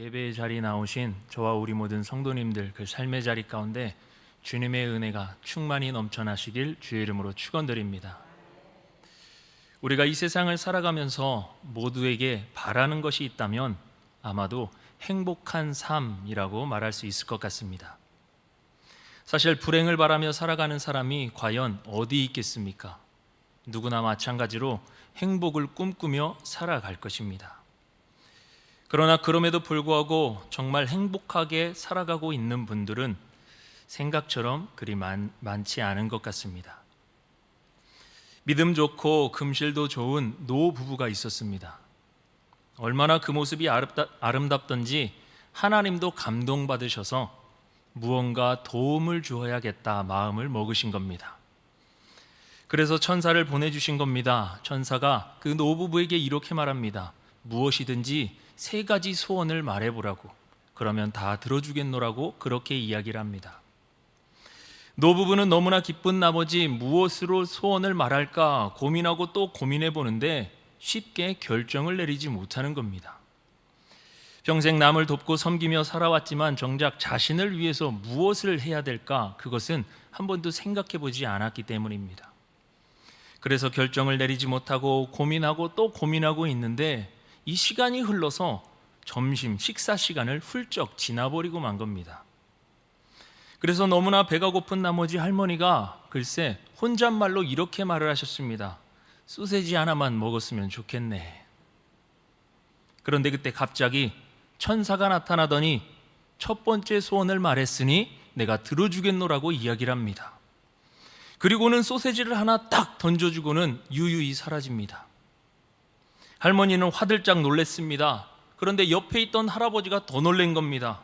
예배의 자리에 나오신 저와 우리 모든 성도님들 그 삶의 자리 가운데 주님의 은혜가 충만히 넘쳐나시길 주의 이름으로 축원드립니다. 우리가 이 세상을 살아가면서 모두에게 바라는 것이 있다면 아마도 행복한 삶이라고 말할 수 있을 것 같습니다. 사실 불행을 바라며 살아가는 사람이 과연 어디 있겠습니까? 누구나 마찬가지로 행복을 꿈꾸며 살아갈 것입니다. 그러나 그럼에도 불구하고 정말 행복하게 살아가고 있는 분들은 생각처럼 그리 많지 않은 것 같습니다. 믿음 좋고 금실도 좋은 노부부가 있었습니다. 얼마나 그 모습이 아름답던지 하나님도 감동받으셔서 무언가 도움을 주어야겠다 마음을 먹으신 겁니다. 그래서 천사를 보내주신 겁니다. 천사가 그 노부부에게 이렇게 말합니다. 무엇이든지 3가지 소원을 말해보라고, 그러면 다 들어주겠노라고 그렇게 이야기를 합니다. 노부부는 너무나 기쁜 나머지 무엇으로 소원을 말할까 고민하고 또 고민해 보는데 쉽게 결정을 내리지 못하는 겁니다. 평생 남을 돕고 섬기며 살아왔지만 정작 자신을 위해서 무엇을 해야 될까, 그것은 한 번도 생각해 보지 않았기 때문입니다. 그래서 결정을 내리지 못하고 고민하고 또 고민하고 있는데 이 시간이 흘러서 점심 식사 시간을 훌쩍 지나버리고 만 겁니다. 그래서 너무나 배가 고픈 나머지 할머니가 글쎄 혼잣말로 이렇게 말을 하셨습니다. 소세지 하나만 먹었으면 좋겠네. 그런데 그때 갑자기 천사가 나타나더니 첫 번째 소원을 말했으니 내가 들어주겠노라고 이야기를 합니다. 그리고는 소세지를 하나 딱 던져주고는 유유히 사라집니다. 할머니는 화들짝 놀랐습니다. 그런데 옆에 있던 할아버지가 더 놀란 겁니다.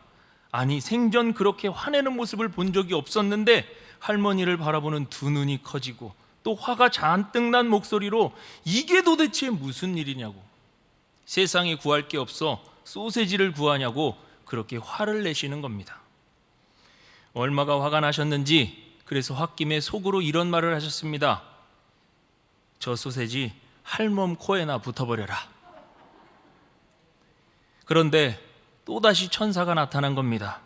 아니, 생전 그렇게 화내는 모습을 본 적이 없었는데 할머니를 바라보는 두 눈이 커지고 또 화가 잔뜩 난 목소리로 이게 도대체 무슨 일이냐고, 세상에 구할 게 없어 소세지를 구하냐고 그렇게 화를 내시는 겁니다. 얼마가 화가 나셨는지 그래서 홧김에 속으로 이런 말을 하셨습니다. 저 소세지 할멈 코에나 붙어버려라. 그런데 또다시 천사가 나타난 겁니다.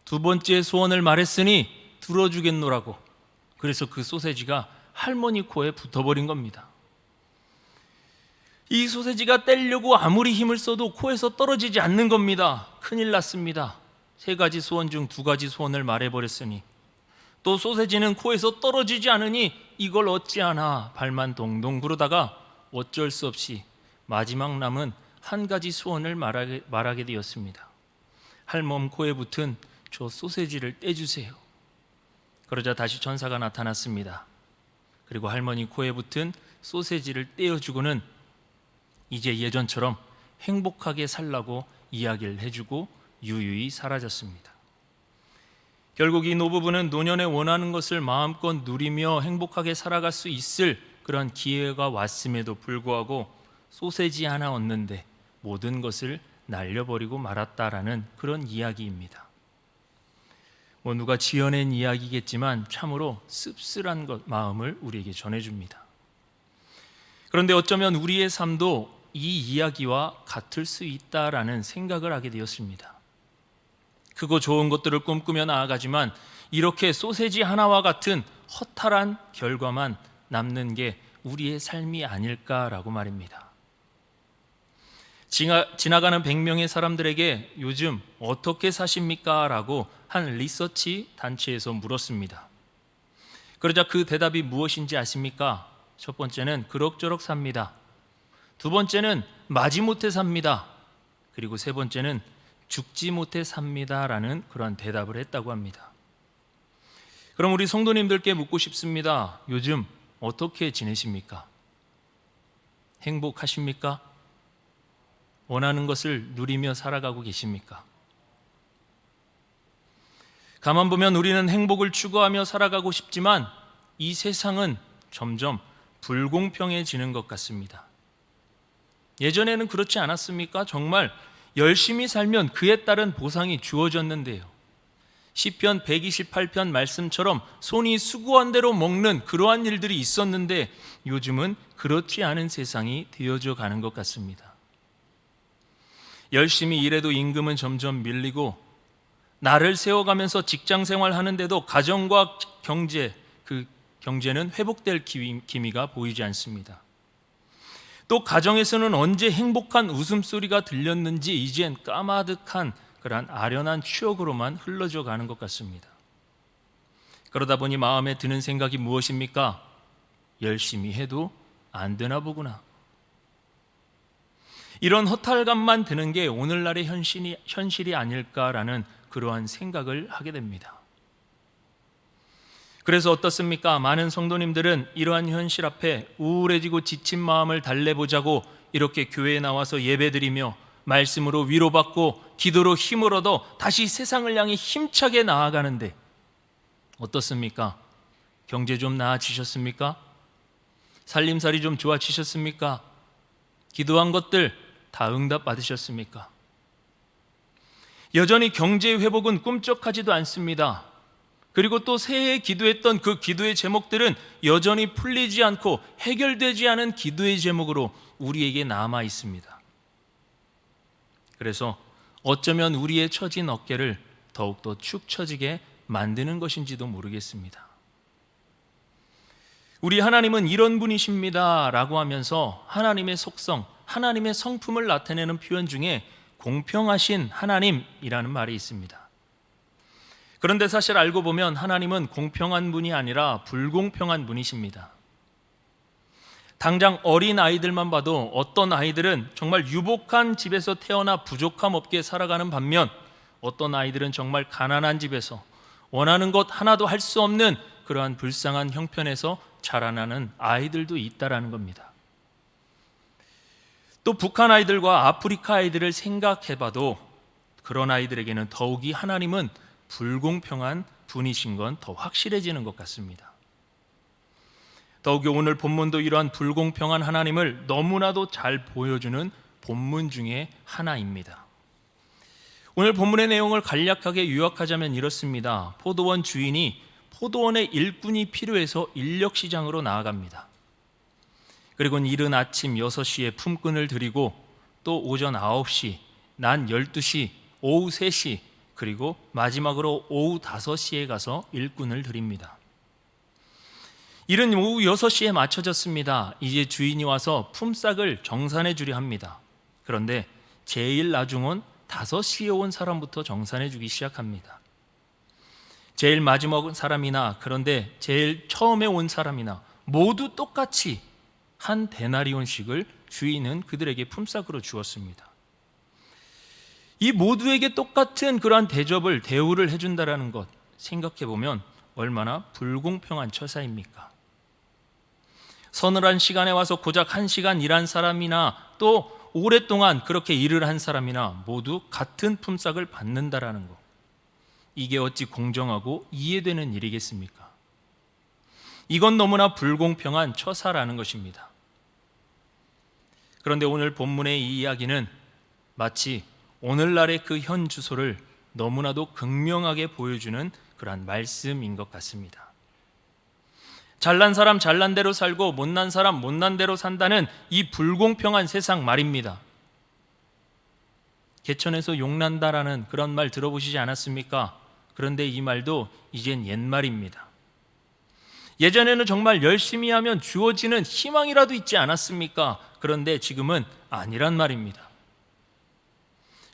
2번째 소원을 말했으니 들어주겠노라고. 그래서 그 소세지가 할머니 코에 붙어버린 겁니다. 이 소세지가 떼려고 아무리 힘을 써도 코에서 떨어지지 않는 겁니다. 큰일 났습니다. 3가지 소원 중 2가지 소원을 말해버렸으니 또 소세지는 코에서 떨어지지 않으니 이걸 어찌하나 발만 동동 구르다가 어쩔 수 없이 마지막 남은 1가지 소원을 말하게 되었습니다. 할멈 코에 붙은 저 소세지를 떼주세요. 그러자 다시 천사가 나타났습니다. 그리고 할머니 코에 붙은 소세지를 떼어주고는 이제 예전처럼 행복하게 살라고 이야기를 해주고 유유히 사라졌습니다. 결국 이 노부부는 노년에 원하는 것을 마음껏 누리며 행복하게 살아갈 수 있을 그런 기회가 왔음에도 불구하고 소세지 하나 얻는데 모든 것을 날려버리고 말았다라는 그런 이야기입니다. 누가 지어낸 이야기겠지만 참으로 씁쓸한 마음을 우리에게 전해줍니다. 그런데 어쩌면 우리의 삶도 이 이야기와 같을 수 있다라는 생각을 하게 되었습니다. 크고 좋은 것들을 꿈꾸며 나아가지만 이렇게 소세지 하나와 같은 허탈한 결과만 남는 게 우리의 삶이 아닐까라고 말입니다. 지나가는 100명의 사람들에게 요즘 어떻게 사십니까? 라고 한 리서치 단체에서 물었습니다. 그러자 그 대답이 무엇인지 아십니까? 첫 번째는 그럭저럭 삽니다. 2번째는 마지못해 삽니다. 그리고 3번째는 죽지 못해 삽니다 라는 그런 대답을 했다고 합니다. 그럼 우리 성도님들께 묻고 싶습니다. 요즘 어떻게 지내십니까? 행복하십니까? 원하는 것을 누리며 살아가고 계십니까? 가만 보면 우리는 행복을 추구하며 살아가고 싶지만 이 세상은 점점 불공평해지는 것 같습니다. 예전에는 그렇지 않았습니까? 정말 열심히 살면 그에 따른 보상이 주어졌는데요. 시편 128편 말씀처럼 손이 수고한 대로 먹는 그러한 일들이 있었는데 요즘은 그렇지 않은 세상이 되어져 가는 것 같습니다. 열심히 일해도 임금은 점점 밀리고, 나를 세워가면서 직장 생활하는데도 가정과 경제, 그 경제는 회복될 기미가 보이지 않습니다. 또 가정에서는 언제 행복한 웃음소리가 들렸는지 이젠 까마득한 그러한 아련한 추억으로만 흘러져 가는 것 같습니다. 그러다 보니 마음에 드는 생각이 무엇입니까? 열심히 해도 안 되나 보구나. 이런 허탈감만 드는 게 오늘날의 현실이 아닐까라는 그러한 생각을 하게 됩니다. 그래서 어떻습니까? 많은 성도님들은 이러한 현실 앞에 우울해지고 지친 마음을 달래보자고 이렇게 교회에 나와서 예배드리며 말씀으로 위로받고 기도로 힘을 얻어 다시 세상을 향해 힘차게 나아가는데 어떻습니까? 경제 좀 나아지셨습니까? 살림살이 좀 좋아지셨습니까? 기도한 것들 다 응답 받으셨습니까? 여전히 경제 회복은 꿈쩍하지도 않습니다. 그리고 또 새해에 기도했던 그 기도의 제목들은 여전히 풀리지 않고 해결되지 않은 기도의 제목으로 우리에게 남아 있습니다. 그래서 어쩌면 우리의 처진 어깨를 더욱더 축 처지게 만드는 것인지도 모르겠습니다. 우리 하나님은 이런 분이십니다 라고 하면서 하나님의 속성, 하나님의 성품을 나타내는 표현 중에 공평하신 하나님이라는 말이 있습니다. 그런데 사실 알고 보면 하나님은 공평한 분이 아니라 불공평한 분이십니다. 당장 어린 아이들만 봐도 어떤 아이들은 정말 유복한 집에서 태어나 부족함 없게 살아가는 반면 어떤 아이들은 정말 가난한 집에서 원하는 것 하나도 할 수 없는 그러한 불쌍한 형편에서 자라나는 아이들도 있다라는 겁니다. 또 북한 아이들과 아프리카 아이들을 생각해봐도 그런 아이들에게는 더욱이 하나님은 불공평한 분이신 건 더 확실해지는 것 같습니다. 더욱이 오늘 본문도 이러한 불공평한 하나님을 너무나도 잘 보여주는 본문 중에 하나입니다. 오늘 본문의 내용을 간략하게 요약하자면 이렇습니다. 포도원 주인이 포도원의 일꾼이 필요해서 인력시장으로 나아갑니다. 그리고는 이른 아침 6시에 품꾼을 들이고 또 오전 9시, 낮 12시, 오후 3시, 그리고 마지막으로 오후 5시에 가서 일꾼을 드립니다. 일은 오후 6시에 맞춰졌습니다. 이제 주인이 와서 품삯을 정산해 주려 합니다. 그런데 제일 나중은 5시에 온 사람부터 정산해 주기 시작합니다. 제일 마지막 사람이나 그런데 제일 처음에 온 사람이나 모두 똑같이 한 데나리온씩을 주인은 그들에게 품삯으로 주었습니다. 이 모두에게 똑같은 그러한 대우를 해준다라는 것 생각해 보면 얼마나 불공평한 처사입니까? 서늘한 시간에 와서 고작 1시간 일한 사람이나 또 오랫동안 그렇게 일을 한 사람이나 모두 같은 품삯을 받는다라는 것, 이게 어찌 공정하고 이해되는 일이겠습니까? 이건 너무나 불공평한 처사라는 것입니다. 그런데 오늘 본문의 이 이야기는 마치 오늘날의 그 현 주소를 너무나도 극명하게 보여주는 그러한 말씀인 것 같습니다. 잘난 사람 잘난 대로 살고 못난 사람 못난 대로 산다는 이 불공평한 세상 말입니다. 개천에서 용난다라는 그런 말 들어보시지 않았습니까? 그런데 이 말도 이젠 옛말입니다. 예전에는 정말 열심히 하면 주어지는 희망이라도 있지 않았습니까? 그런데 지금은 아니란 말입니다.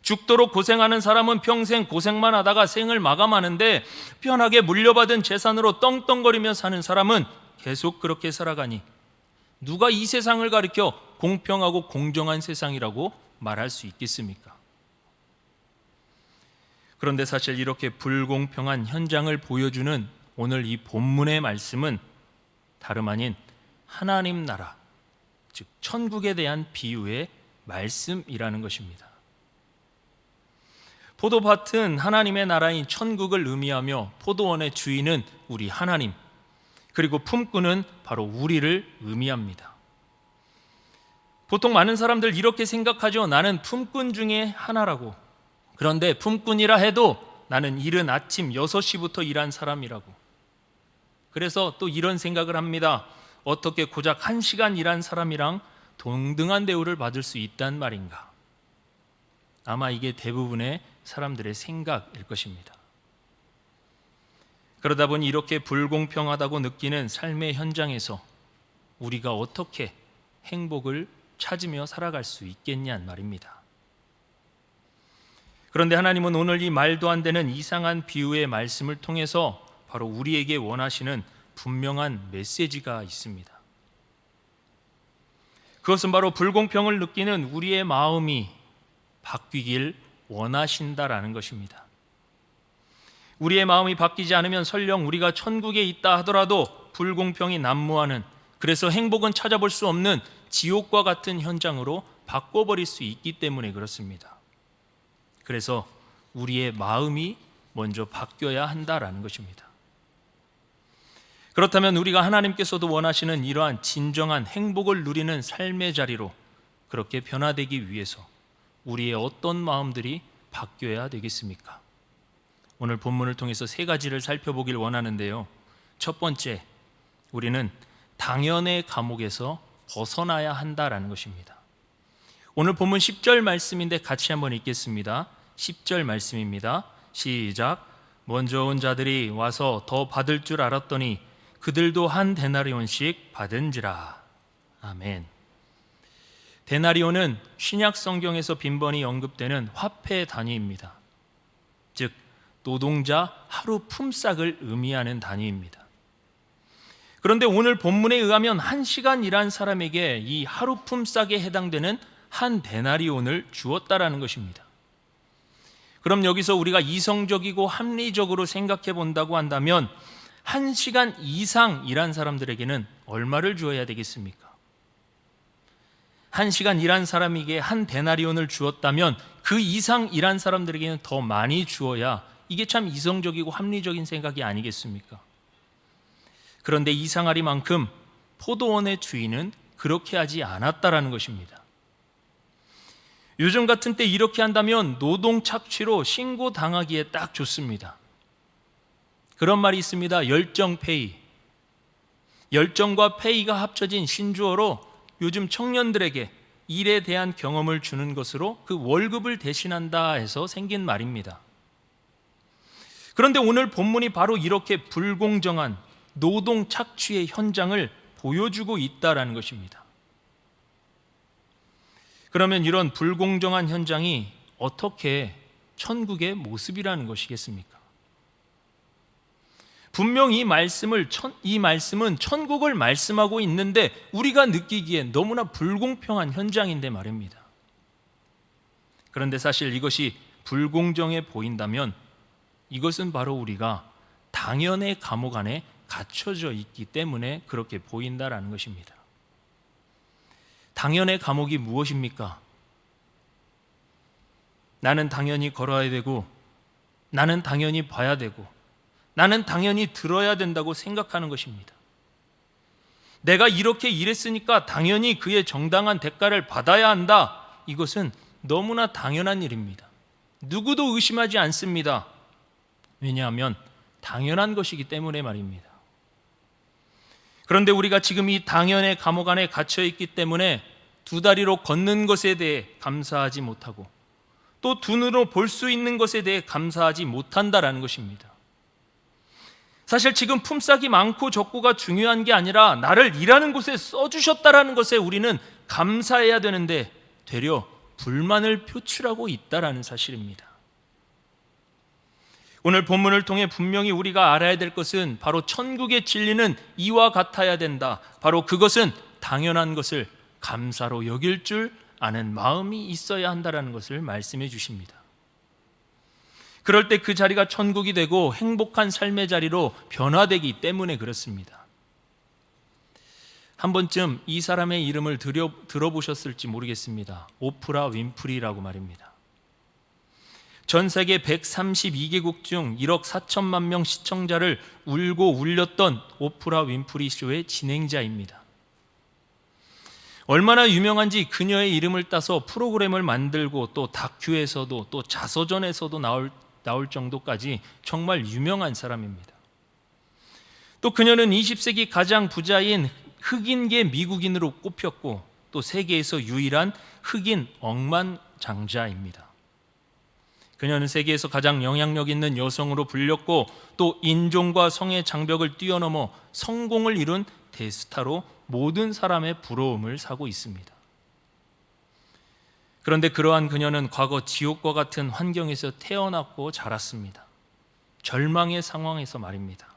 죽도록 고생하는 사람은 평생 고생만 하다가 생을 마감하는데 편하게 물려받은 재산으로 떵떵거리며 사는 사람은 계속 그렇게 살아가니 누가 이 세상을 가리켜 공평하고 공정한 세상이라고 말할 수 있겠습니까? 그런데 사실 이렇게 불공평한 현장을 보여주는 오늘 이 본문의 말씀은 다름 아닌 하나님 나라, 즉 천국에 대한 비유의 말씀이라는 것입니다. 포도밭은 하나님의 나라인 천국을 의미하며 포도원의 주인은 우리 하나님, 그리고 품꾼은 바로 우리를 의미합니다. 보통 많은 사람들 이렇게 생각하죠. 나는 품꾼 중에 하나라고. 그런데 품꾼이라 해도 나는 이른 아침 6시부터 일한 사람이라고. 그래서 또 이런 생각을 합니다. 어떻게 고작 1시간 일한 사람이랑 동등한 대우를 받을 수 있단 말인가? 아마 이게 대부분의 사람들의 생각일 것입니다. 그러다 보니 이렇게 불공평하다고 느끼는 삶의 현장에서 우리가 어떻게 행복을 찾으며 살아갈 수 있겠냐는 말입니다. 그런데 하나님은 오늘 이 말도 안 되는 이상한 비유의 말씀을 통해서 바로 우리에게 원하시는 분명한 메시지가 있습니다. 그것은 바로 불공평을 느끼는 우리의 마음이 바뀌길 원하신다라는 것입니다. 우리의 마음이 바뀌지 않으면 설령 우리가 천국에 있다 하더라도 불공평이 난무하는, 그래서 행복은 찾아볼 수 없는 지옥과 같은 현장으로 바꿔버릴 수 있기 때문에 그렇습니다. 그래서 우리의 마음이 먼저 바뀌어야 한다라는 것입니다. 그렇다면 우리가 하나님께서도 원하시는 이러한 진정한 행복을 누리는 삶의 자리로 그렇게 변화되기 위해서 우리의 어떤 마음들이 바뀌어야 되겠습니까? 오늘 본문을 통해서 세 가지를 살펴보길 원하는데요. 첫 번째, 우리는 당연의 감옥에서 벗어나야 한다라는 것입니다. 오늘 본문 10절 말씀인데 같이 한번 읽겠습니다. 10절 말씀입니다. 시작. 먼저 온 자들이 와서 더 받을 줄 알았더니 그들도 한 데나리온씩 받은지라. 아멘. 데나리온은 신약 성경에서 빈번히 언급되는 화폐 단위입니다. 즉 노동자 하루 품삯을 의미하는 단위입니다. 그런데 오늘 본문에 의하면 1시간 일한 사람에게 이 하루 품삯에 해당되는 한 데나리온을 주었다라는 것입니다. 그럼 여기서 우리가 이성적이고 합리적으로 생각해 본다고 한다면 1시간 이상 일한 사람들에게는 얼마를 주어야 되겠습니까? 1시간 일한 사람에게 한 데나리온을 주었다면 그 이상 일한 사람들에게는 더 많이 주어야, 이게 참 이성적이고 합리적인 생각이 아니겠습니까? 그런데 이상하리만큼 포도원의 주인은 그렇게 하지 않았다라는 것입니다. 요즘 같은 때 이렇게 한다면 노동 착취로 신고당하기에 딱 좋습니다. 그런 말이 있습니다. 열정페이. 열정과 페이가 합쳐진 신조어로 요즘 청년들에게 일에 대한 경험을 주는 것으로 그 월급을 대신한다 해서 생긴 말입니다. 그런데 오늘 본문이 바로 이렇게 불공정한 노동 착취의 현장을 보여주고 있다라는 것입니다. 그러면 이런 불공정한 현장이 어떻게 천국의 모습이라는 것이겠습니까? 분명 이 말씀은 천국을 말씀하고 있는데 우리가 느끼기엔 너무나 불공평한 현장인데 말입니다. 그런데 사실 이것이 불공정해 보인다면 이것은 바로 우리가 당연의 감옥 안에 갇혀져 있기 때문에 그렇게 보인다라는 것입니다. 당연의 감옥이 무엇입니까? 나는 당연히 걸어야 되고, 나는 당연히 봐야 되고, 나는 당연히 들어야 된다고 생각하는 것입니다. 내가 이렇게 일했으니까 당연히 그의 정당한 대가를 받아야 한다. 이것은 너무나 당연한 일입니다. 누구도 의심하지 않습니다. 왜냐하면 당연한 것이기 때문에 말입니다. 그런데 우리가 지금 이 당연의 감옥 안에 갇혀 있기 때문에 두 다리로 걷는 것에 대해 감사하지 못하고 또 두 눈으로 볼 수 있는 것에 대해 감사하지 못한다라는 것입니다. 사실 지금 품삯이 많고 적고가 중요한 게 아니라 나를 일하는 곳에 써주셨다라는 것에 우리는 감사해야 되는데 되려 불만을 표출하고 있다라는 사실입니다. 오늘 본문을 통해 분명히 우리가 알아야 될 것은 바로 천국의 진리는 이와 같아야 된다. 바로 그것은 당연한 것을 감사로 여길 줄 아는 마음이 있어야 한다는 것을 말씀해 주십니다. 그럴 때 그 자리가 천국이 되고 행복한 삶의 자리로 변화되기 때문에 그렇습니다. 한 번쯤 이 사람의 이름을 들어보셨을지 모르겠습니다. 오프라 윈프리라고 말입니다. 전 세계 132개국 중 1억 4천만 명 시청자를 울고 울렸던 오프라 윈프리 쇼의 진행자입니다. 얼마나 유명한지 그녀의 이름을 따서 프로그램을 만들고 또 다큐에서도 또 자서전에서도 나올 정도까지 정말 유명한 사람입니다. 또 그녀는 20세기 가장 부자인 흑인계 미국인으로 꼽혔고 또 세계에서 유일한 흑인 억만장자입니다. 그녀는 세계에서 가장 영향력 있는 여성으로 불렸고 또 인종과 성의 장벽을 뛰어넘어 성공을 이룬 대스타로 모든 사람의 부러움을 사고 있습니다. 그런데 그러한 그녀는 과거 지옥과 같은 환경에서 태어났고 자랐습니다. 절망의 상황에서 말입니다.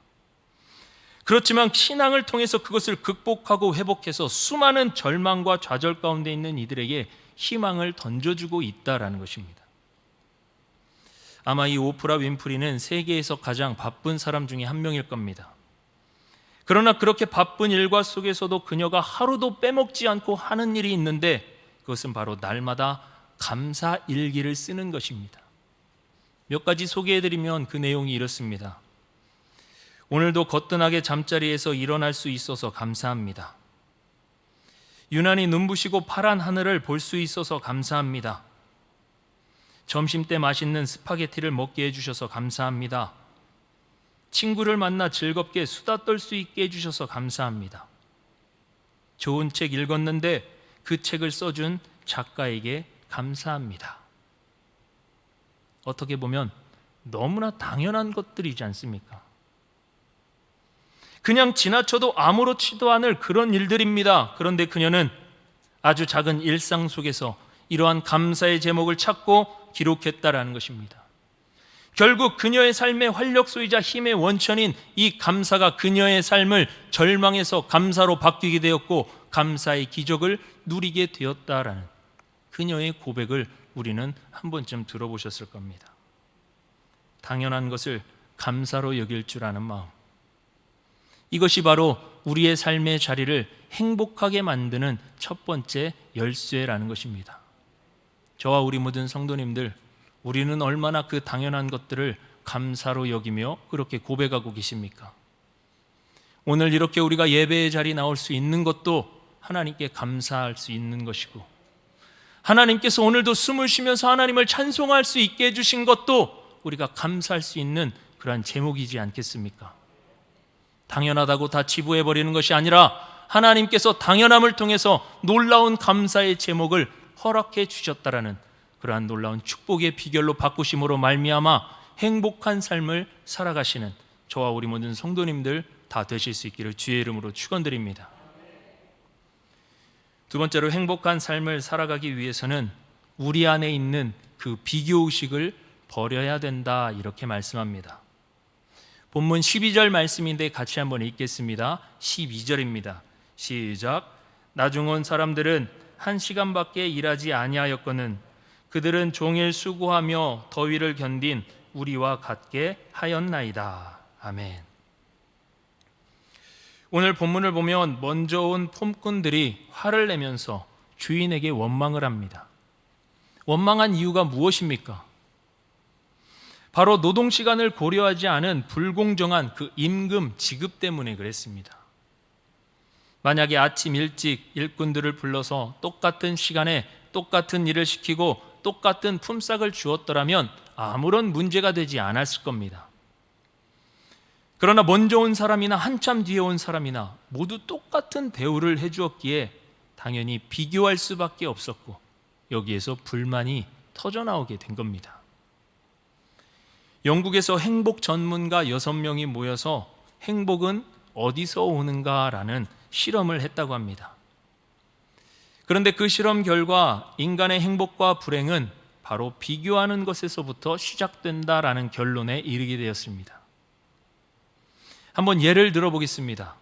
그렇지만 신앙을 통해서 그것을 극복하고 회복해서 수많은 절망과 좌절 가운데 있는 이들에게 희망을 던져주고 있다라는 것입니다. 아마 이 오프라 윈프리는 세계에서 가장 바쁜 사람 중에 한 명일 겁니다. 그러나 그렇게 바쁜 일과 속에서도 그녀가 하루도 빼먹지 않고 하는 일이 있는데 그것은 바로 날마다 감사 일기를 쓰는 것입니다. 몇 가지 소개해드리면 그 내용이 이렇습니다. 오늘도 거뜬하게 잠자리에서 일어날 수 있어서 감사합니다. 유난히 눈부시고 파란 하늘을 볼 수 있어서 감사합니다. 점심때 맛있는 스파게티를 먹게 해주셔서 감사합니다. 친구를 만나 즐겁게 수다 떨 수 있게 해주셔서 감사합니다. 좋은 책 읽었는데 그 책을 써준 작가에게 감사합니다. 어떻게 보면 너무나 당연한 것들이지 않습니까? 그냥 지나쳐도 아무렇지도 않을 그런 일들입니다. 그런데 그녀는 아주 작은 일상 속에서 이러한 감사의 제목을 찾고 기록했다라는 것입니다. 결국 그녀의 삶의 활력소이자 힘의 원천인 이 감사가 그녀의 삶을 절망에서 감사로 바뀌게 되었고 감사의 기적을 누리게 되었다라는 그녀의 고백을 우리는 한 번쯤 들어보셨을 겁니다. 당연한 것을 감사로 여길 줄 아는 마음, 이것이 바로 우리의 삶의 자리를 행복하게 만드는 첫 번째 열쇠라는 것입니다. 저와 우리 모든 성도님들, 우리는 얼마나 그 당연한 것들을 감사로 여기며 그렇게 고백하고 계십니까? 오늘 이렇게 우리가 예배의 자리에 나올 수 있는 것도 하나님께 감사할 수 있는 것이고, 하나님께서 오늘도 숨을 쉬면서 하나님을 찬송할 수 있게 해주신 것도 우리가 감사할 수 있는 그러한 제목이지 않겠습니까? 당연하다고 다 치부해버리는 것이 아니라 하나님께서 당연함을 통해서 놀라운 감사의 제목을 허락해 주셨다라는 그러한 놀라운 축복의 비결로 바꾸심으로 말미암아 행복한 삶을 살아가시는 저와 우리 모든 성도님들 다 되실 수 있기를 주의 이름으로 축원드립니다. 두 번째로, 행복한 삶을 살아가기 위해서는 우리 안에 있는 그 비교의식을 버려야 된다, 이렇게 말씀합니다. 본문 12절 말씀인데 같이 한번 읽겠습니다. 12절입니다. 시작. 나중 온 사람들은 1시간밖에 일하지 아니하였거늘 그들은 종일 수고하며 더위를 견딘 우리와 같게 하였나이다. 아멘. 오늘 본문을 보면 먼저 온 폼꾼들이 화를 내면서 주인에게 원망을 합니다. 원망한 이유가 무엇입니까? 바로 노동시간을 고려하지 않은 불공정한 그 임금 지급 때문에 그랬습니다. 만약에 아침 일찍 일꾼들을 불러서 똑같은 시간에 똑같은 일을 시키고 똑같은 품삯을 주었더라면 아무런 문제가 되지 않았을 겁니다. 그러나 먼저 온 사람이나 한참 뒤에 온 사람이나 모두 똑같은 대우를 해주었기에 당연히 비교할 수밖에 없었고 여기에서 불만이 터져나오게 된 겁니다. 영국에서 행복 전문가 6명이 모여서 행복은 어디서 오는가라는 실험을 했다고 합니다. 그런데 그 실험 결과 인간의 행복과 불행은 바로 비교하는 것에서부터 시작된다라는 결론에 이르게 되었습니다. 한번 예를 들어보겠습니다.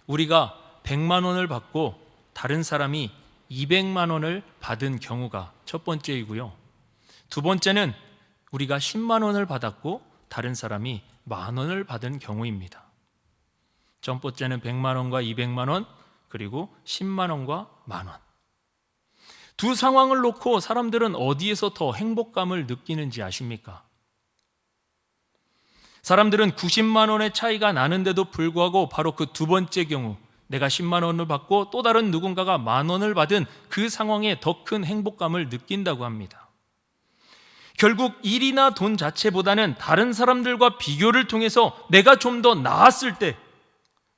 우리가 100만 원을 받고 다른 사람이 200만 원을 받은 경우가 첫 번째이고요. 두 번째는 우리가 10만 원을 받았고 다른 사람이 1만 원을 받은 경우입니다. 첫 번째는 100만 원과 200만 원, 그리고 10만 원과 1만 원. 두 상황을 놓고 사람들은 어디에서 더 행복감을 느끼는지 아십니까? 사람들은 90만 원의 차이가 나는데도 불구하고 바로 그 두 번째 경우, 내가 10만 원을 받고 또 다른 누군가가 1만 원을 받은 그 상황에 더 큰 행복감을 느낀다고 합니다. 결국 일이나 돈 자체보다는 다른 사람들과 비교를 통해서 내가 좀 더 나았을 때,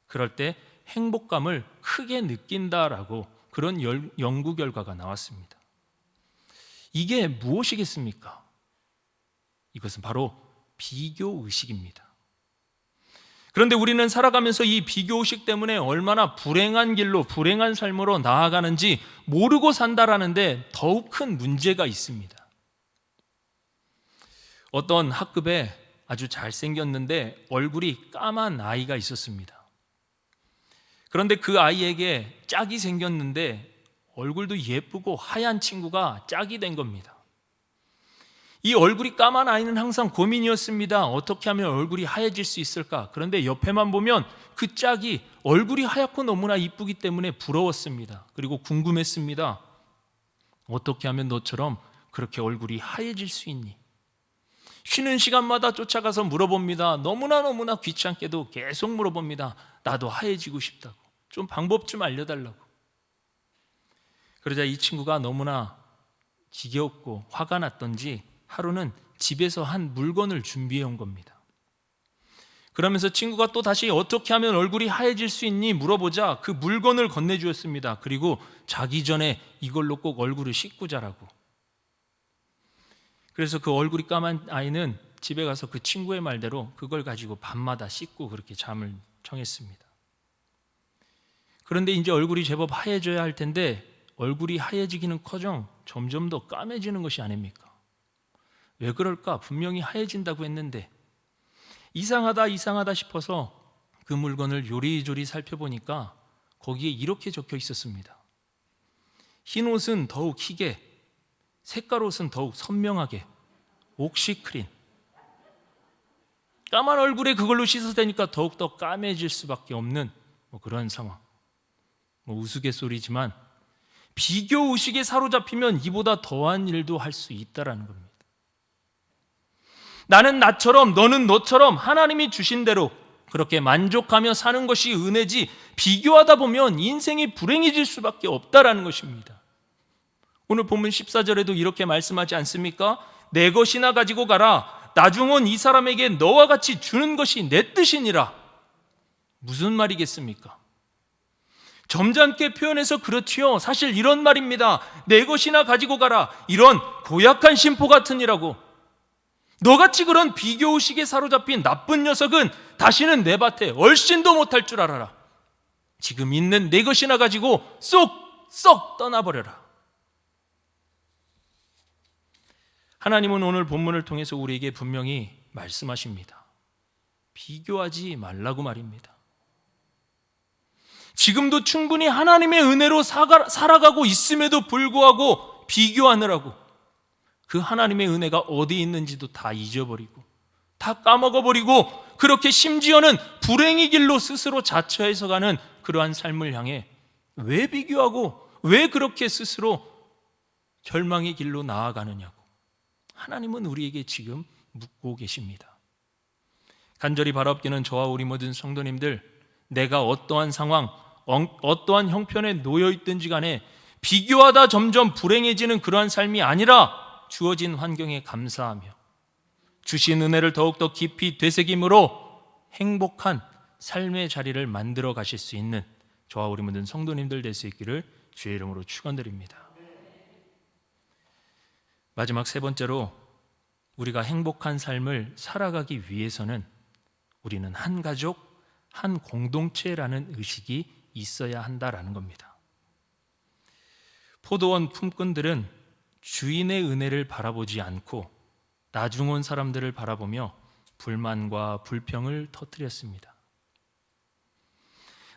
그럴 때 행복감을 크게 느낀다라고 그런 연구 결과가 나왔습니다. 이게 무엇이겠습니까? 이것은 바로 비교 의식입니다. 그런데 우리는 살아가면서 이 비교 의식 때문에 얼마나 불행한 길로, 불행한 삶으로 나아가는지 모르고 산다라는데 더욱 큰 문제가 있습니다. 어떤 학급에 아주 잘생겼는데 얼굴이 까만 아이가 있었습니다. 그런데 그 아이에게 짝이 생겼는데 얼굴도 예쁘고 하얀 친구가 짝이 된 겁니다. 이 얼굴이 까만 아이는 항상 고민이었습니다. 어떻게 하면 얼굴이 하얘질 수 있을까? 그런데 옆에만 보면 그 짝이 얼굴이 하얗고 너무나 이쁘기 때문에 부러웠습니다. 그리고 궁금했습니다. 어떻게 하면 너처럼 그렇게 얼굴이 하얘질 수 있니? 쉬는 시간마다 쫓아가서 물어봅니다. 너무나 귀찮게도 계속 물어봅니다. 나도 하얘지고 싶다고. 좀 방법 좀 알려달라고. 그러자 이 친구가 너무나 지겹고 화가 났던지 하루는 집에서 한 물건을 준비해 온 겁니다. 그러면서 친구가 또 다시 어떻게 하면 얼굴이 하얘질 수 있니 물어보자 그 물건을 건네주었습니다. 그리고 자기 전에 이걸로 꼭 얼굴을 씻고 자라고. 그래서 그 얼굴이 까만 아이는 집에 가서 그 친구의 말대로 그걸 가지고 밤마다 씻고 그렇게 잠을 청했습니다. 그런데 이제 얼굴이 제법 하얘져야 할 텐데 얼굴이 하얘지기는커녕 점점 더 까매지는 것이 아닙니까? 왜 그럴까? 분명히 하얘진다고 했는데 이상하다 싶어서 그 물건을 요리조리 살펴보니까 거기에 이렇게 적혀 있었습니다. 흰 옷은 더욱 희게, 색깔 옷은 더욱 선명하게, 옥시크린. 까만 얼굴에 그걸로 씻어대니까 더욱더 까매질 수밖에 없는 그런 상황. 우스갯소리지만 비교 의식에 사로잡히면 이보다 더한 일도 할 수 있다라는 겁니다. 나는 나처럼 너는 너처럼 하나님이 주신 대로 그렇게 만족하며 사는 것이 은혜지 비교하다 보면 인생이 불행해질 수밖에 없다라는 것입니다. 오늘 본문 14절에도 이렇게 말씀하지 않습니까? 내 것이나 가지고 가라. 나중은 이 사람에게 너와 같이 주는 것이 내 뜻이니라. 무슨 말이겠습니까? 점잖게 표현해서 그렇지요. 사실 이런 말입니다. 내 것이나 가지고 가라. 이런 고약한 심포 같으니라고. 너같이 그런 비교의식에 사로잡힌 나쁜 녀석은 다시는 내 밭에 얼씬도 못할 줄 알아라. 지금 있는 내 것이나 가지고 쏙 떠나버려라. 하나님은 오늘 본문을 통해서 우리에게 분명히 말씀하십니다. 비교하지 말라고 말입니다. 지금도 충분히 하나님의 은혜로 살아가고 있음에도 불구하고 비교하느라고 그 하나님의 은혜가 어디 있는지도 다 잊어버리고 다 까먹어버리고 그렇게 심지어는 불행의 길로 스스로 자처해서 가는 그러한 삶을 향해 왜 비교하고 왜 그렇게 스스로 절망의 길로 나아가느냐고 하나님은 우리에게 지금 묻고 계십니다. 간절히 바라옵기는 저와 우리 모든 성도님들, 내가 어떠한 상황, 어떠한 형편에 놓여 있든지 간에 비교하다 점점 불행해지는 그러한 삶이 아니라 주어진 환경에 감사하며 주신 은혜를 더욱더 깊이 되새김으로 행복한 삶의 자리를 만들어 가실 수 있는 저와 우리 모든 성도님들 될 수 있기를 주의 이름으로 축원드립니다. 마지막 세 번째로 우리가 행복한 삶을 살아가기 위해서는 우리는 한 가족, 한 공동체라는 의식이 있어야 한다라는 겁니다. 포도원 품꾼들은 주인의 은혜를 바라보지 않고 나중 온 사람들을 바라보며 불만과 불평을 터뜨렸습니다.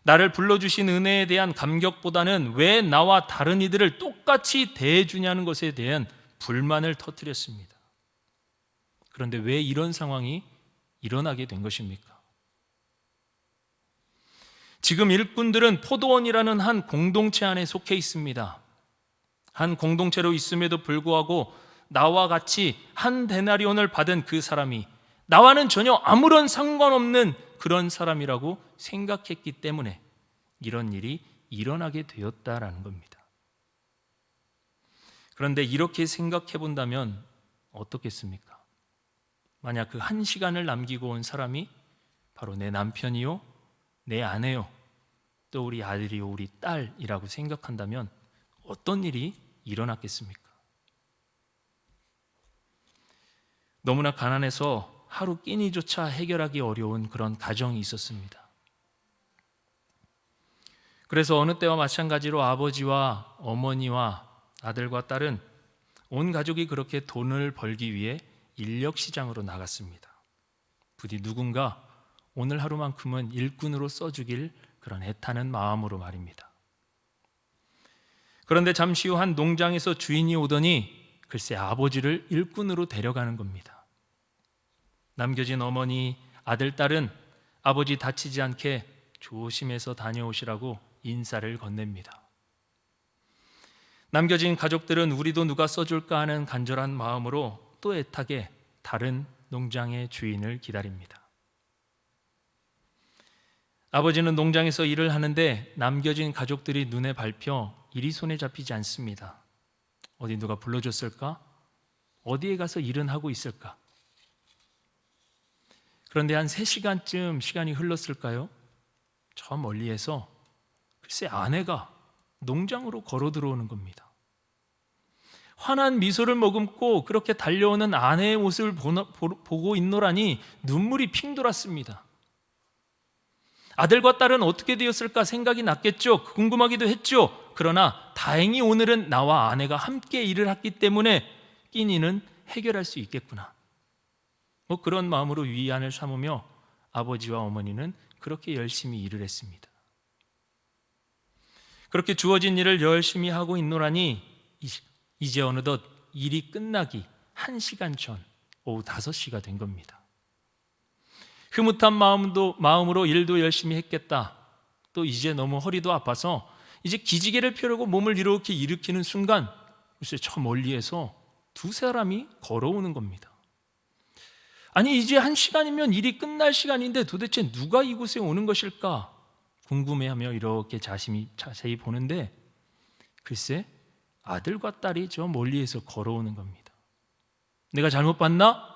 나를 불러주신 은혜에 대한 감격보다는 왜 나와 다른 이들을 똑같이 대해주냐는 것에 대한 불만을 터뜨렸습니다. 그런데 왜 이런 상황이 일어나게 된 것입니까? 지금 일꾼들은 포도원이라는 한 공동체 안에 속해 있습니다. 한 공동체로 있음에도 불구하고 나와 같이 한 데나리온을 받은 그 사람이 나와는 전혀 아무런 상관없는 그런 사람이라고 생각했기 때문에 이런 일이 일어나게 되었다라는 겁니다. 그런데 이렇게 생각해 본다면 어떻겠습니까? 만약 그 한 시간을 남기고 온 사람이 바로 내 남편이요, 내 아내요, 또 우리 아들이요, 우리 딸이라고 생각한다면 어떤 일이 일어났겠습니까? 너무나 가난해서 하루 끼니조차 해결하기 어려운 그런 가정이 있었습니다. 그래서 어느 때와 마찬가지로 아버지와 어머니와 아들과 딸은 온 가족이 그렇게 돈을 벌기 위해 인력시장으로 나갔습니다. 부디 누군가 오늘 하루만큼은 일꾼으로 써주길 그런 애타는 마음으로 말입니다. 그런데 잠시 후 한 농장에서 주인이 오더니 글쎄 아버지를 일꾼으로 데려가는 겁니다. 남겨진 어머니, 아들, 딸은 아버지 다치지 않게 조심해서 다녀오시라고 인사를 건넵니다. 남겨진 가족들은 우리도 누가 써줄까 하는 간절한 마음으로 또 애타게 다른 농장의 주인을 기다립니다. 아버지는 농장에서 일을 하는데 남겨진 가족들이 눈에 밟혀 일이 손에 잡히지 않습니다. 어디 누가 불러줬을까? 어디에 가서 일은 하고 있을까? 그런데 한 3시간쯤 시간이 흘렀을까요? 저 멀리에서 글쎄 아내가 농장으로 걸어 들어오는 겁니다. 환한 미소를 머금고 그렇게 달려오는 아내의 모습을 보고 있노라니 눈물이 핑 돌았습니다. 아들과 딸은 어떻게 되었을까 생각이 났겠죠. 궁금하기도 했죠. 그러나 다행히 오늘은 나와 아내가 함께 일을 했기 때문에 끼니는 해결할 수 있겠구나. 그런 마음으로 위안을 삼으며 아버지와 어머니는 그렇게 열심히 일을 했습니다. 그렇게 주어진 일을 열심히 하고 있노라니 이제 어느덧 일이 끝나기 1시간 전 오후 5시가 된 겁니다. 흐뭇한 마음으로 일도 열심히 했겠다. 또 이제 너무 허리도 아파서 이제 기지개를 펴려고 몸을 이렇게 일으키는 순간 글쎄 저 멀리에서 2사람이 걸어오는 겁니다. 아니 이제 1시간이면 일이 끝날 시간인데 도대체 누가 이곳에 오는 것일까 궁금해하며 이렇게 자세히 보는데 글쎄 아들과 딸이 저 멀리에서 걸어오는 겁니다. 내가 잘못 봤나?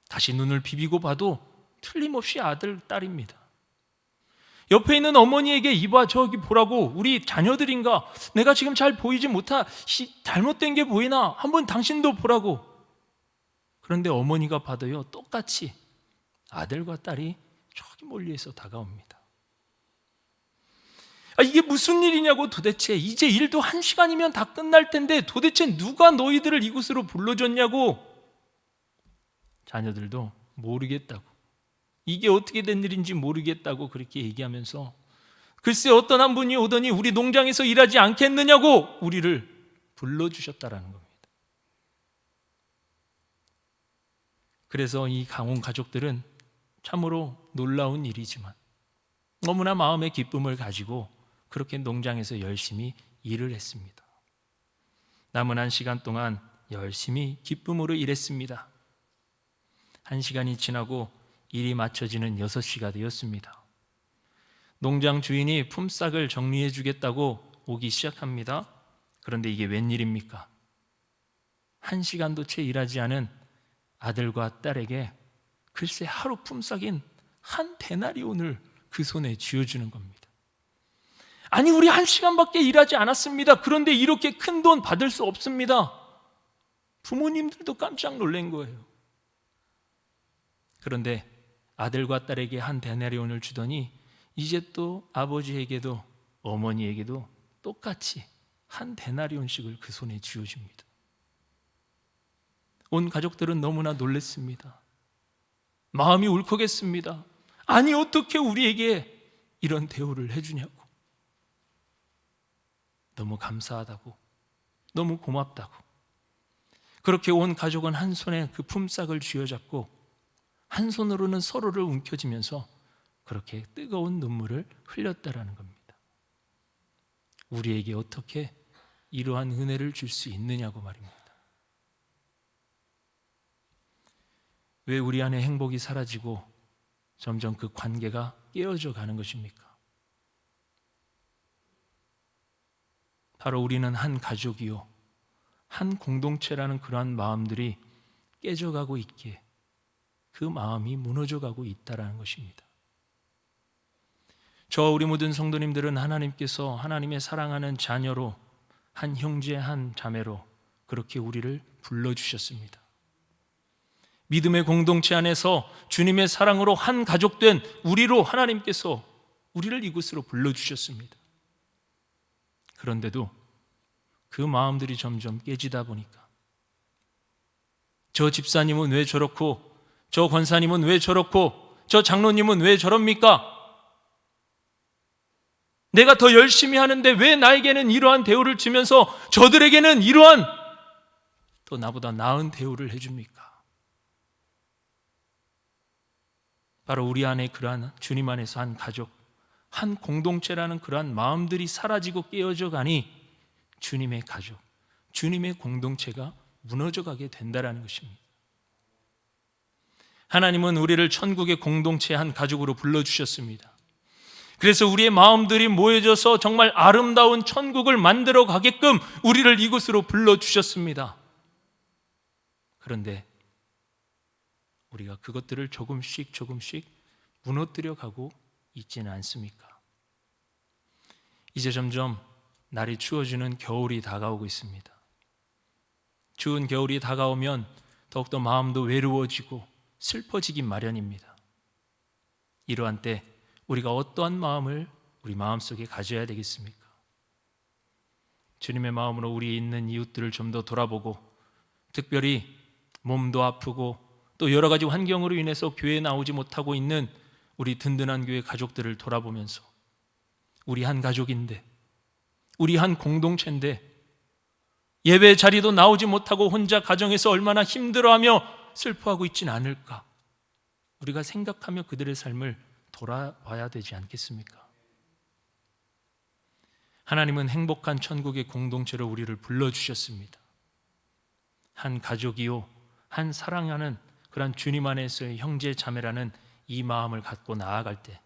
다시 눈을 비비고 봐도 틀림없이 아들, 딸입니다. 옆에 있는 어머니에게 이봐 저기 보라고 우리 자녀들인가? 내가 지금 잘 보이지 못하 잘못된 게 보이나? 한번 당신도 보라고. 그런데 어머니가 봐도요 똑같이 아들과 딸이 저기 멀리에서 다가옵니다. 이게 무슨 일이냐고 도대체. 이제 일도 1시간이면 다 끝날 텐데 도대체 누가 너희들을 이곳으로 불러줬냐고. 자녀들도 모르겠다고, 이게 어떻게 된 일인지 모르겠다고 그렇게 얘기하면서 글쎄 어떤 한 분이 오더니 우리 농장에서 일하지 않겠느냐고 우리를 불러주셨다라는 겁니다. 그래서 이 강원 가족들은 참으로 놀라운 일이지만 너무나 마음의 기쁨을 가지고 그렇게 농장에서 열심히 일을 했습니다. 남은 1시간 동안 열심히 기쁨으로 일했습니다. 1시간이 지나고 일이 마쳐지는 6시가 되었습니다. 농장 주인이 품삯을 정리해 주겠다고 오기 시작합니다. 그런데 이게 웬일입니까? 1시간도 채 일하지 않은 아들과 딸에게 글쎄 하루 품삯인 한 데나리온을 그 손에 쥐어주는 겁니다. 아니 우리 1시간밖에 일하지 않았습니다. 그런데 이렇게 큰 돈 받을 수 없습니다. 부모님들도 깜짝 놀란 거예요. 그런데 아들과 딸에게 한 데나리온을 주더니 이제 또 아버지에게도 어머니에게도 똑같이 한 데나리온씩을 그 손에 쥐어줍니다. 온 가족들은 너무나 놀랐습니다. 마음이 울컥했습니다. 아니 어떻게 우리에게 이런 대우를 해주냐고. 너무 감사하다고, 너무 고맙다고. 그렇게 온 가족은 한 손에 그 품삯을 쥐어잡고 한 손으로는 서로를 움켜쥐면서 그렇게 뜨거운 눈물을 흘렸다라는 겁니다. 우리에게 어떻게 이러한 은혜를 줄 수 있느냐고 말입니다. 왜 우리 안에 행복이 사라지고 점점 그 관계가 깨어져 가는 것입니까? 바로 우리는 한 가족이요, 한 공동체라는 그러한 마음들이 깨져가고 있기에 그 마음이 무너져가고 있다는 것입니다. 저와 우리 모든 성도님들은 하나님께서 하나님의 사랑하는 자녀로, 한 형제 한 자매로 그렇게 우리를 불러주셨습니다. 믿음의 공동체 안에서 주님의 사랑으로 한 가족된 우리로 하나님께서 우리를 이곳으로 불러주셨습니다. 그런데도 그 마음들이 점점 깨지다 보니까 저 집사님은 왜 저렇고, 저 권사님은 왜 저렇고, 저 장로님은 왜 저럽니까? 내가 더 열심히 하는데 왜 나에게는 이러한 대우를 주면서 저들에게는 이러한 또 나보다 나은 대우를 해줍니까? 바로 우리 안에 그러한 주님 안에서 한 가족, 한 공동체라는 그러한 마음들이 사라지고 깨어져 가니 주님의 가족, 주님의 공동체가 무너져 가게 된다는 것입니다. 하나님은 우리를 천국의 공동체의 한 가족으로 불러주셨습니다. 그래서 우리의 마음들이 모여져서 정말 아름다운 천국을 만들어 가게끔 우리를 이곳으로 불러주셨습니다. 그런데 우리가 그것들을 조금씩 무너뜨려 가고 있지는 않습니까? 이제 점점 날이 추워지는 겨울이 다가오고 있습니다. 추운 겨울이 다가오면 더욱더 마음도 외로워지고 슬퍼지기 마련입니다. 이러한 때 우리가 어떠한 마음을 우리 마음속에 가져야 되겠습니까? 주님의 마음으로 우리 있는 이웃들을 좀 더 돌아보고, 특별히 몸도 아프고 또 여러 가지 환경으로 인해서 교회에 나오지 못하고 있는 우리 든든한 교회 가족들을 돌아보면서 우리 한 가족인데, 우리 한 공동체인데 예배 자리도 나오지 못하고 혼자 가정에서 얼마나 힘들어하며 슬퍼하고 있진 않을까? 우리가 생각하며 그들의 삶을 돌아봐야 되지 않겠습니까? 하나님은 행복한 천국의 공동체로 우리를 불러주셨습니다. 한 가족이요, 한 사랑하는 그런 주님 안에서의 형제 자매라는 이 마음을 갖고 나아갈 때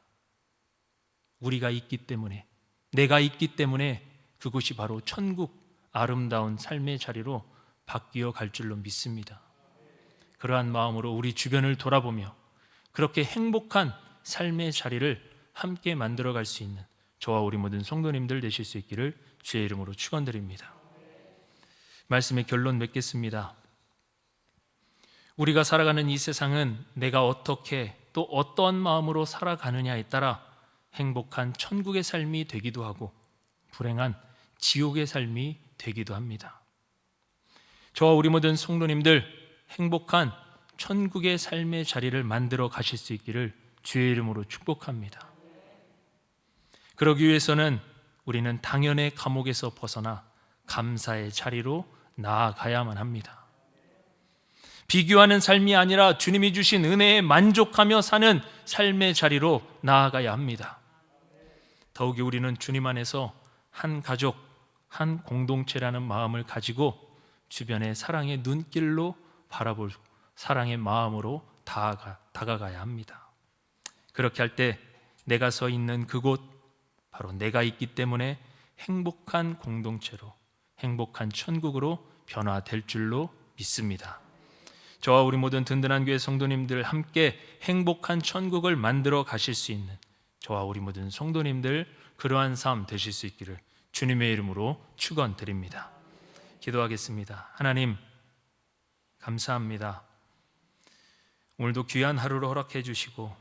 우리가 있기 때문에, 내가 있기 때문에 그곳이 바로 천국 아름다운 삶의 자리로 바뀌어 갈 줄로 믿습니다. 그러한 마음으로 우리 주변을 돌아보며 그렇게 행복한 삶의 자리를 함께 만들어갈 수 있는 저와 우리 모든 성도님들 되실 수 있기를 주의 이름으로 축원드립니다. 말씀의 결론 맺겠습니다. 우리가 살아가는 이 세상은 내가 어떻게 또 어떠한 마음으로 살아가느냐에 따라 행복한 천국의 삶이 되기도 하고 불행한 지옥의 삶이 되기도 합니다. 저와 우리 모든 성도님들 행복한 천국의 삶의 자리를 만들어 가실 수 있기를 주의 이름으로 축복합니다. 그러기 위해서는 우리는 당연의 감옥에서 벗어나 감사의 자리로 나아가야만 합니다. 비교하는 삶이 아니라 주님이 주신 은혜에 만족하며 사는 삶의 자리로 나아가야 합니다. 더욱이 우리는 주님 안에서 한 가족, 한 공동체라는 마음을 가지고 주변의 사랑의 눈길로 바라볼 사랑의 마음으로 다가가야 합니다. 그렇게 할 때 내가 서 있는 그곳, 바로 내가 있기 때문에 행복한 공동체로, 행복한 천국으로 변화될 줄로 믿습니다. 저와 우리 모든 든든한 교회 성도님들 함께 행복한 천국을 만들어 가실 수 있는 저와 우리 모든 성도님들 그러한 삶 되실 수 있기를 주님의 이름으로 축원드립니다. 기도하겠습니다. 하나님 감사합니다. 오늘도 귀한 하루를 허락해 주시고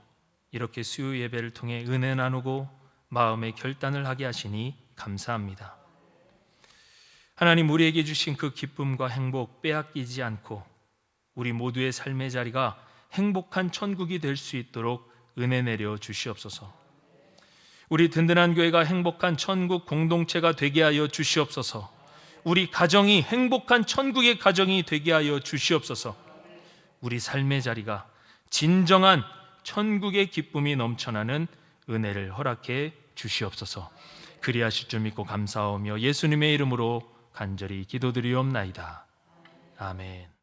이렇게 수요 예배를 통해 은혜 나누고 마음의 결단을 하게 하시니 감사합니다. 하나님 우리에게 주신 그 기쁨과 행복 빼앗기지 않고 우리 모두의 삶의 자리가 행복한 천국이 될 수 있도록 은혜 내려 주시옵소서. 우리 든든한 교회가 행복한 천국 공동체가 되게 하여 주시옵소서. 우리 가정이 행복한 천국의 가정이 되게 하여 주시옵소서. 우리 삶의 자리가 진정한 천국의 기쁨이 넘쳐나는 은혜를 허락해 주시옵소서. 그리하실 줄 믿고 감사하며 예수님의 이름으로 간절히 기도드리옵나이다. 아멘.